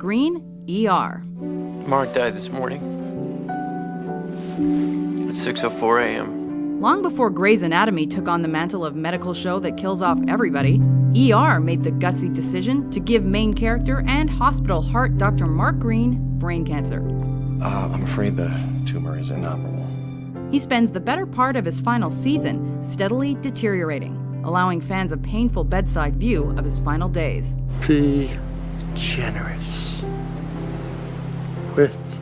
Green, ER. Mark died this morning at 6:04 a.m. Long before Grey's Anatomy took on the mantle of medical show that kills off everybody, ER made the gutsy decision to give main character and hospital heart Dr. Mark Green brain cancer. I'm afraid the tumor is inoperable. He spends the better part of his final season steadily deteriorating, allowing fans a painful bedside view of his final days. Be generous with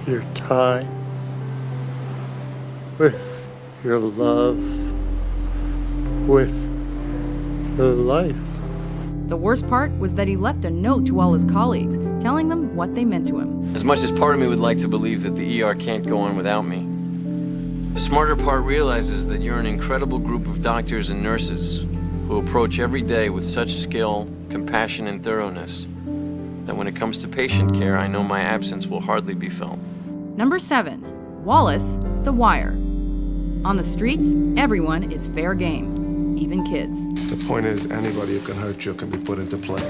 your time, with your love, with your life. The worst part was that he left a note to all his colleagues, telling them what they meant to him. As much as part of me would like to believe that the ER can't go on without me, the smarter part realizes that you're an incredible group of doctors and nurses who approach every day with such skill, compassion, and thoroughness that when it comes to patient care, I know my absence will hardly be felt. Number 7, Wallace, The Wire. On the streets, everyone is fair game, even kids. The point is, anybody who can hurt you can be put into play.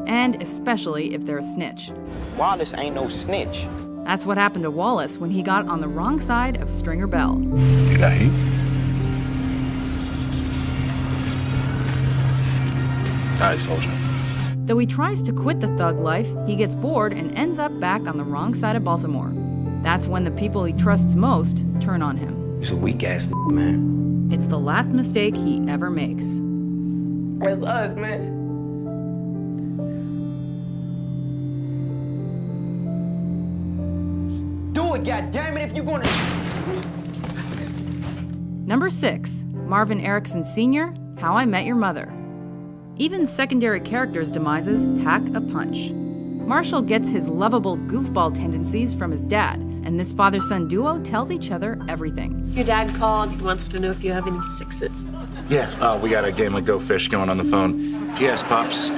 And especially if they're a snitch. Wallace ain't no snitch. That's what happened to Wallace when he got on the wrong side of Stringer Bell. You got heat? Aye, soldier. Though he tries to quit the thug life, he gets bored and ends up back on the wrong side of Baltimore. That's when the people he trusts most turn on him. He's a weak-ass man. It's the last mistake he ever makes. It's us, man. Do it, goddammit, if you're gonna... Number 6, Marvin Erickson Sr., How I Met Your Mother. Even secondary characters' demises pack a punch. Marshall gets his lovable goofball tendencies from his dad, and this father-son duo tells each other everything. Your dad called. He wants to know if you have any sixes. Yeah, we got a game of Go Fish going on the phone. Yes, Pops.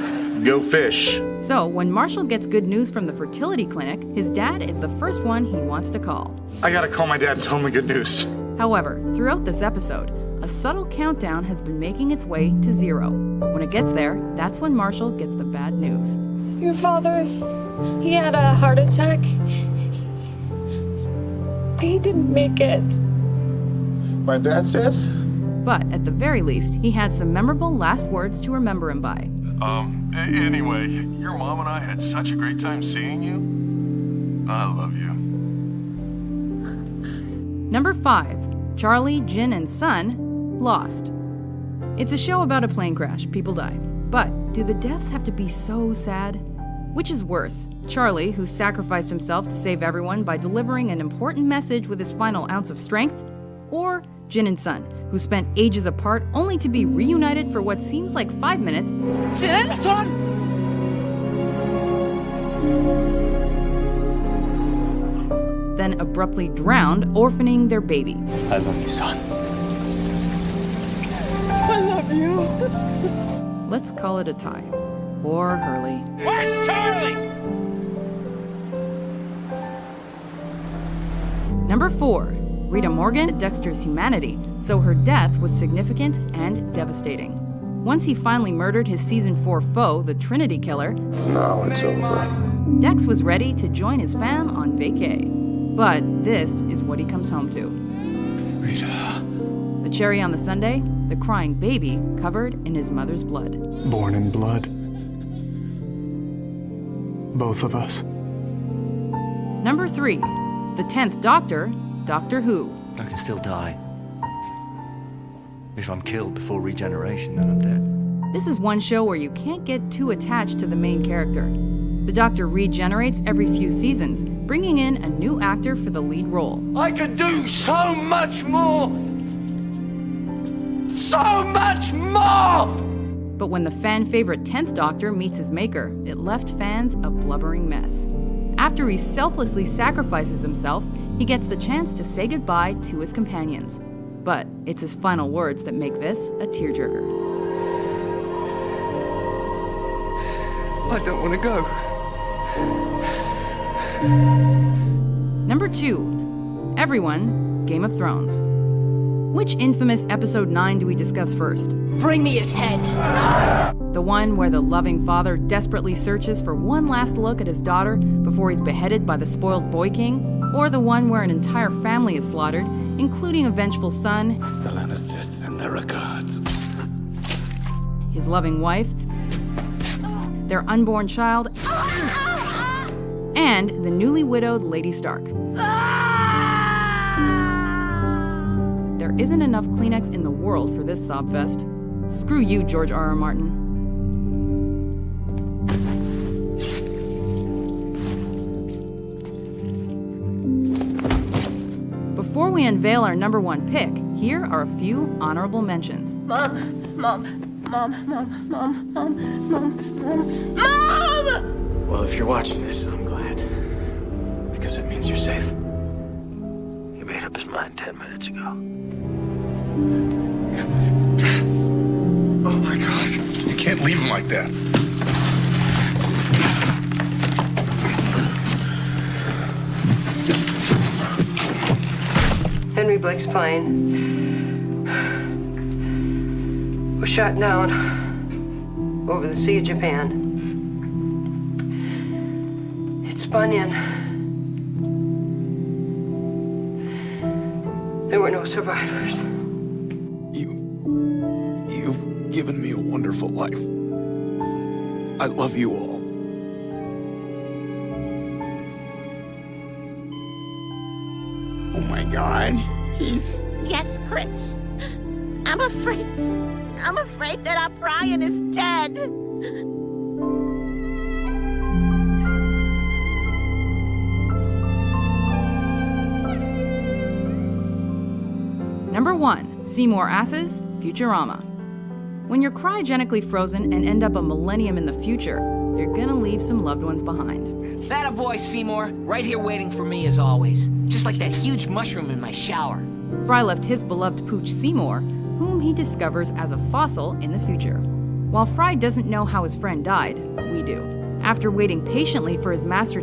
Go Fish. So, when Marshall gets good news from the fertility clinic, his dad is the first one he wants to call. I gotta call my dad and tell him the good news. However, throughout this episode, a subtle countdown has been making its way to 0. When it gets there, that's when Marshall gets the bad news. Your father, he had a heart attack. He didn't make it. My dad's dead? But at the very least, he had some memorable last words to remember him by. Anyway, your mom and I had such a great time seeing you. I love you. Number 5, Charlie, Jin, and Son, Lost. It's a show about a plane crash. People die. But do the deaths have to be so sad? Which is worse, Charlie, who sacrificed himself to save everyone by delivering an important message with his final ounce of strength? Or Jin and Son, who spent ages apart only to be reunited for what seems like 5 minutes? Jin? Son! Then abruptly drowned, orphaning their baby. I love you, son. I love you. Let's call it a tie. Poor Hurley. Where's Charlie? Number 4, Rita Morgan, Dexter's humanity, so her death was significant and devastating. Once he finally murdered his season 4 foe, the Trinity Killer, Now it's over. Dex was ready to join his fam on vacay. But this is what he comes home to. Rita. The cherry on the sundae, the crying baby covered in his mother's blood. Born in blood. Both of us. Number 3, the 10th Doctor, Doctor Who. I can still die. If I'm killed before regeneration, then I'm dead. This is one show where you can't get too attached to the main character. The Doctor regenerates every few seasons, bringing in a new actor for the lead role. I could do so much more! So much more! But when the fan-favorite 10th Doctor meets his maker, it left fans a blubbering mess. After he selflessly sacrifices himself, he gets the chance to say goodbye to his companions. But it's his final words that make this a tearjerker. I don't want to go. Number 2, everyone, Game of Thrones. Which infamous episode 9 do we discuss first? Bring me his head. The one where the loving father desperately searches for one last look at his daughter before he's beheaded by the spoiled boy king? Or the one where an entire family is slaughtered, including a vengeful son, The Lannisters send their regards. his loving wife, their unborn child, and the newly widowed Lady Stark. There isn't enough Kleenex in the world for this sob fest. Screw you, George R.R. Martin. Before we unveil our number one pick, here are a few honorable mentions. Mom! Well, if you're watching this, I'm glad. Because it means you're safe. He made up his mind 10 minutes ago. Oh my God. You can't leave him like that. Henry Blake's plane was shot down over the Sea of Japan. It spun in. There were no survivors. You've given me a wonderful life. I love you all. Oh my God. Yes, Chris. I'm afraid that our Brian is dead. Number 1, Seymour Ass's Futurama. When you're cryogenically frozen and end up a millennium in the future, you're gonna leave some loved ones behind. That a boy, Seymour. Right here waiting for me as always. Just like that huge mushroom in my shower. Fry left his beloved pooch Seymour, whom he discovers as a fossil in the future. While Fry doesn't know how his friend died, we do. After waiting patiently for his master